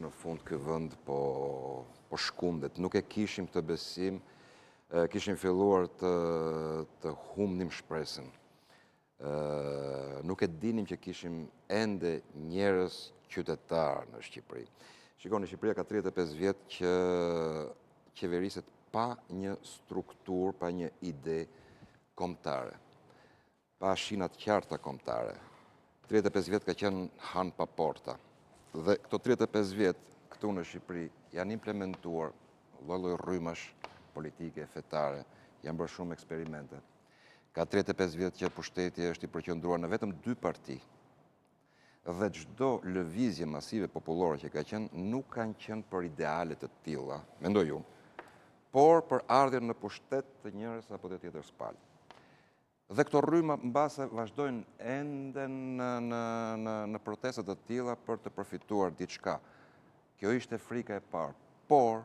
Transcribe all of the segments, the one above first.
Në fund ky vend po shkundet. Nuk e kishim të besim, kishim filluar të humnim shpresën. Nuk e dinim që kishim ende njerëz qytetar në Shqipëri. Shikoni, Shqipëria ka 35 vjet që qeveriset pa një strukturë, pa një ide kombëtare, pa shinat qarta kombëtare. 35 vjet ka qenë han pa porta. Dhe këto 35 vjet këtu në Shqipëri janë implementuar lloj-lloj rrymash politike, fetare, janë bërë shumë eksperimente. Ka 35 vjet që pushteti është i përqendruar në vetëm 2 parti. Dhe çdo lëvizje masive popullore që ka qenë nuk kanë qenë për ideale të tilla, mendoj unë, por për ardhjen në pushtet të njërës apo të tjetër palë. Dhe këto rryma mbase vazhdojnë ende në protestat të tilla për të përfituar diçka. Kjo ishte frika e parë, por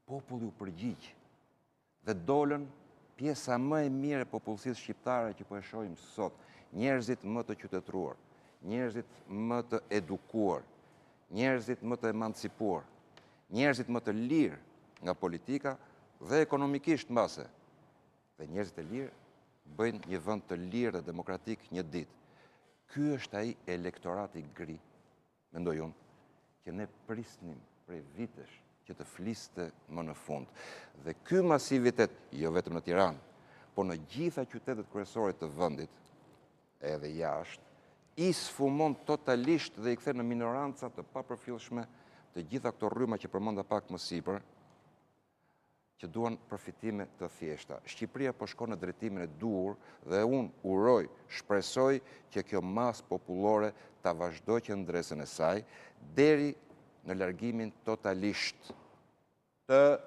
populli u përgjigj dhe dolën pjesa më e mirë e popullsisë shqiptare që po e shohim sot, njerëzit më të qytetëruar, njerëzit më të edukuar, njerëzit më të emancipuar, njerëzit më të lirë nga politika dhe ekonomikisht mbase. Dhe njerëzit e lirë bëjnë një vend të lirë dhe demokratik një ditë. Ky është ai elektorati gri, mendoj unë, që ne prisnim prej vitesh që të fliste më në fund. Dhe ky masivitet, jo vetëm në Tiranë, por në gjitha qytetet kryesore të vendit, edhe jashtë, i sfumon totalisht dhe i kthe në minoranca të papërfillshme të gjitha këto rryma që përmenda pak më sipër, që duan përfitime të thjeshta. Shqipëria po shkon në drejtimin e duhur dhe unë uroj, shpresoj që kjo masë popullore ta vazhdojë qëndresën e saj deri në largimin totalisht të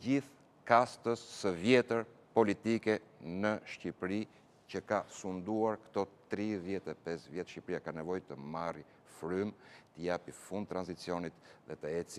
gjithë kastës së vjetër politike në Shqipëri që ka sunduar këto 35 vjet. Shqipëria ka nevojë të marrë frymë, të japi fund tranzicionit dhe të eci